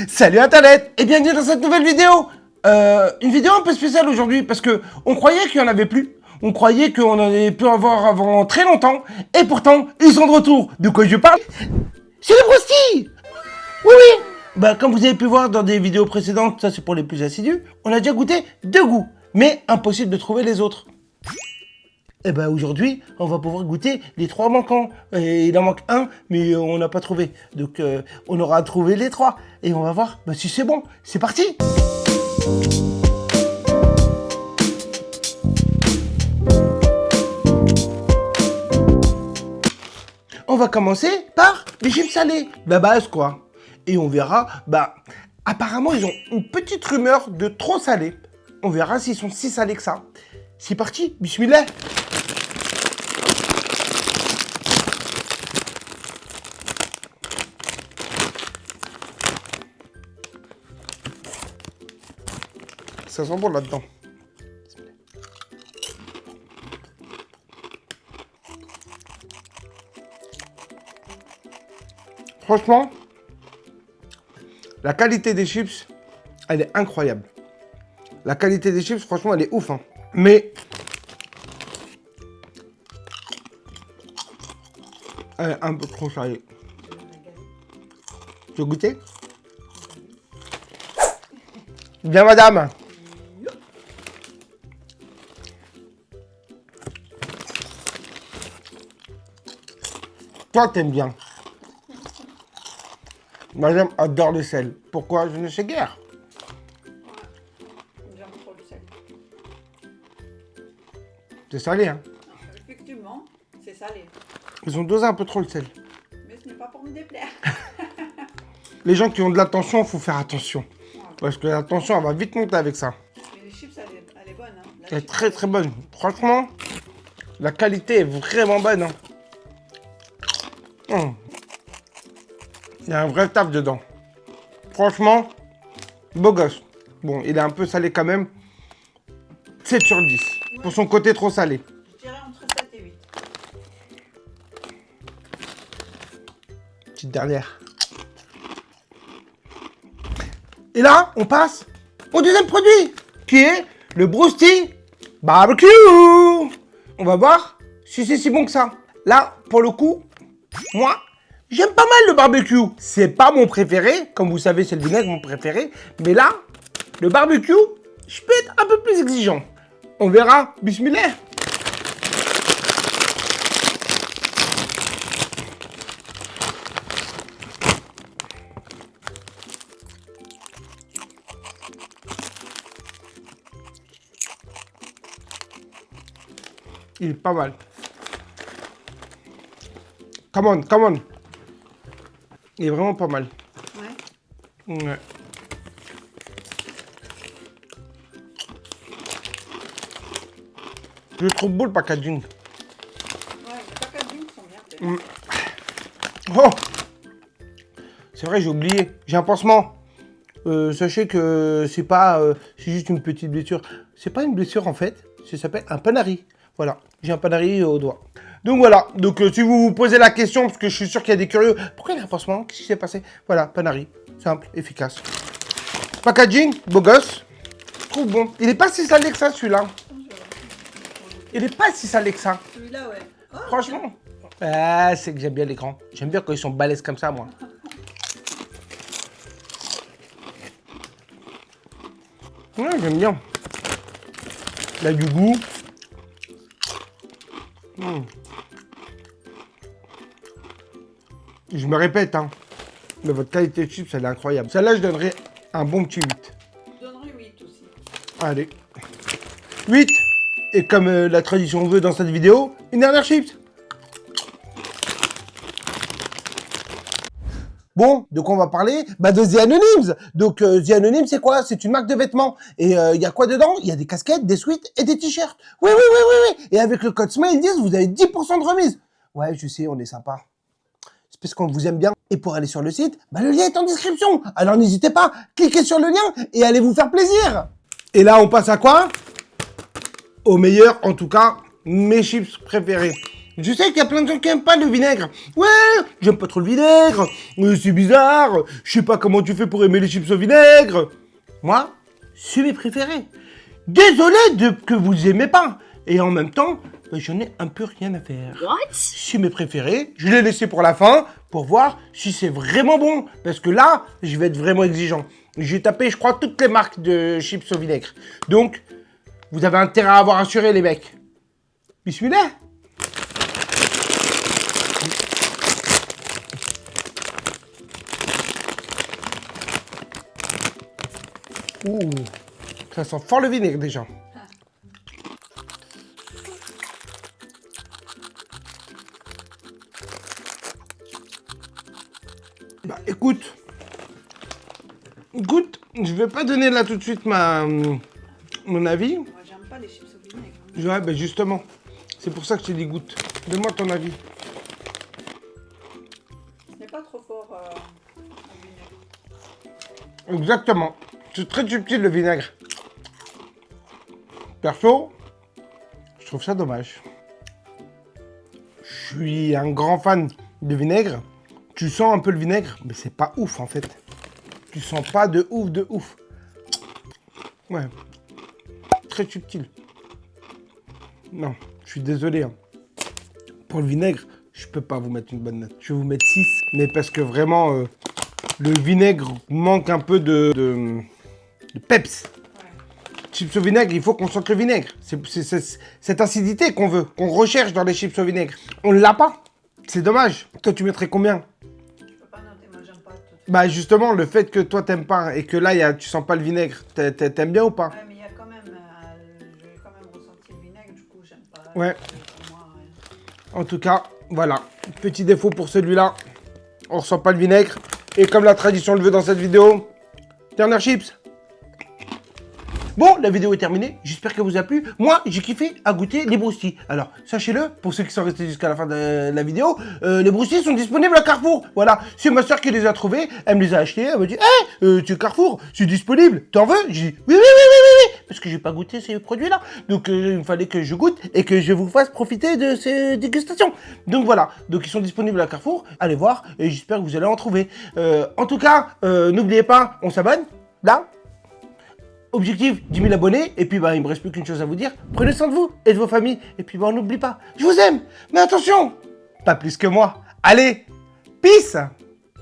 Salut Internet et bienvenue dans cette nouvelle vidéo. Une vidéo un peu spéciale aujourd'hui parce que on croyait qu'il n'y en avait plus. On croyait qu'on en avait pu avoir avant très longtemps. Et pourtant, ils sont de retour. De quoi je parle? C'est les broustilles. Oui. Bah, comme vous avez pu voir dans des vidéos précédentes, ça c'est pour les plus assidus, on a déjà goûté 2 goûts. Mais impossible de trouver les autres. Et ben aujourd'hui, on va pouvoir goûter les 3 manquants. Et il en manque un, mais on n'a pas trouvé. Donc on aura trouvé les 3. Et on va voir si c'est bon. C'est parti! On va commencer par les chips salés. La base quoi. Et on verra, apparemment ils ont une petite rumeur de trop salés. On verra s'ils sont si salés que ça. C'est parti, bismillah! Ça sent bon là-dedans. Franchement, la qualité des chips, elle est incroyable. La qualité des chips, franchement, elle est ouf. Hein. Mais elle est un peu trop salée. Tu veux goûter? Bien, madame. Toi, t'aimes bien. Madame adore le sel. Pourquoi? Je ne sais guère. J'aime trop le sel. C'est salé, hein. Effectivement, c'est salé. Ils ont dosé un peu trop le sel. Mais ce n'est pas pour me déplaire. Les gens qui ont de la tension, il faut faire attention. Parce que la tension, elle va vite monter avec ça. Mais les chips, elle est bonne. Hein. Elle est très très bonne. Franchement, la qualité est vraiment bonne. Hein. Il y a un vrai taf dedans. Franchement, beau gosse. Bon, il est un peu salé quand même. 7 sur 10. Ouais. Pour son côté trop salé. Je dirais entre 7 et 8. Petite dernière. Et là, on passe au deuxième produit, qui est le Brousty Barbecue. On va voir si c'est si bon que ça. Là, pour le coup, moi, j'aime pas mal le barbecue. C'est pas mon préféré. Comme vous savez, c'est le vinaigre mon préféré. Mais là, le barbecue, je peux être un peu plus exigeant. On verra. Bismillah. Il est pas mal. Come on, come on. Il est vraiment pas mal. Ouais. Ouais. Je trouve beau le packaging. Ouais, les packaging sont bien faits. Oh! C'est vrai, j'ai oublié. J'ai un pansement. Sachez que c'est pas... c'est juste une petite blessure. C'est pas une blessure en fait. Ça s'appelle un panari. Voilà. J'ai un panari au doigt. Donc voilà, donc si vous vous posez la question, parce que je suis sûr qu'il y a des curieux, pourquoi il y a un pansement? Qu'est-ce qui s'est passé? Voilà, panari, simple, efficace. Packaging, beau gosse, je trouve bon. Il est pas si salé que ça celui-là. Il est pas si salé que ça. Celui-là, ouais. Oh, franchement. Ah, c'est que j'aime bien les grands. J'aime bien quand ils sont balèzes comme ça, moi. Ouais, j'aime bien. Il a du goût. Je me répète, hein, mais votre qualité de chips, elle est incroyable. Celle-là, je donnerais un bon petit 8. Je donnerais 8 aussi. Allez. 8. Et comme la tradition veut dans cette vidéo, une dernière chips. Bon, de quoi on va parler? De The Anonyms. Donc, The Anonyms, c'est quoi? C'est une marque de vêtements. Et il y a quoi dedans? Il y a des casquettes, des sweats et des t-shirts. Oui. Et avec le code SMILE10, vous avez 10% de remise. Ouais, je sais, on est sympa. C'est parce qu'on vous aime bien. Et pour aller sur le site, le lien est en description. Alors n'hésitez pas, cliquez sur le lien et allez vous faire plaisir. Et là, on passe à quoi? Au meilleur, en tout cas, mes chips préférés. Je sais qu'il y a plein de gens qui aiment pas le vinaigre. Ouais, j'aime pas trop le vinaigre. C'est bizarre. Je sais pas comment tu fais pour aimer les chips au vinaigre. Moi, c'est mes préférés. Désolé que vous aimez pas. Et en même temps, j'en ai un peu rien à faire. What? C'est mes préférés. Je l'ai laissé pour la fin pour voir si c'est vraiment bon. Parce que là, je vais être vraiment exigeant. J'ai tapé, je crois, toutes les marques de chips au vinaigre. Donc, vous avez intérêt à avoir assuré, les mecs. Bismillah. Ouh, ça sent fort le vinaigre déjà. Bah écoute, je vais pas donner là tout de suite mon avis. Moi, j'aime pas les chips au vinaigre. Ouais, bah justement, c'est pour ça que je te dis goûte. Donne-moi ton avis. Ce n'est pas trop fort au vinaigre. Exactement, c'est très subtil le vinaigre. Perso, je trouve ça dommage. Je suis un grand fan de vinaigre. Tu sens un peu le vinaigre, mais c'est pas ouf en fait. Tu sens pas de ouf. Ouais. Très subtil. Non, je suis désolé. Hein. Pour le vinaigre, je peux pas vous mettre une bonne note. Je vais vous mettre 6. Mais parce que vraiment, le vinaigre manque un peu de peps. Chips au vinaigre, il faut qu'on sente le vinaigre. C'est cette acidité qu'on veut, qu'on recherche dans les chips au vinaigre. On ne l'a pas. C'est dommage. Toi, tu mettrais combien? Je peux pas noter, moi, j'aime pas tout. Bah justement, le fait que toi t'aimes pas et que là tu sens pas le vinaigre, t'aimes bien ou pas? Ouais, mais il y a quand même, j'ai quand même ressenti le vinaigre, du coup, j'aime pas. Ouais. Pour moi, En tout cas, voilà. Petit défaut pour celui-là. On ressent pas le vinaigre. Et comme la tradition le veut dans cette vidéo, dernière chips. Bon, la vidéo est terminée. J'espère qu'elle vous a plu. Moi, j'ai kiffé à goûter les broustilles. Alors, sachez-le, pour ceux qui sont restés jusqu'à la fin de la vidéo, les broustilles sont disponibles à Carrefour. Voilà, c'est ma soeur qui les a trouvées. Elle me les a achetées. Elle me dit, hé, tu es Carrefour, c'est disponible. T'en veux? J'ai dit, oui. Parce que j'ai pas goûté ces produits-là. Donc, il me fallait que je goûte et que je vous fasse profiter de ces dégustations. Donc, voilà. Donc, ils sont disponibles à Carrefour. Allez voir et j'espère que vous allez en trouver. En tout cas, n'oubliez pas, on s'abonne. Là. Objectif, 10 000 abonnés, et puis bah, il me reste plus qu'une chose à vous dire, prenez soin de vous et de vos familles, et puis bah, on n'oublie pas, je vous aime, mais attention, pas plus que moi. Allez, peace.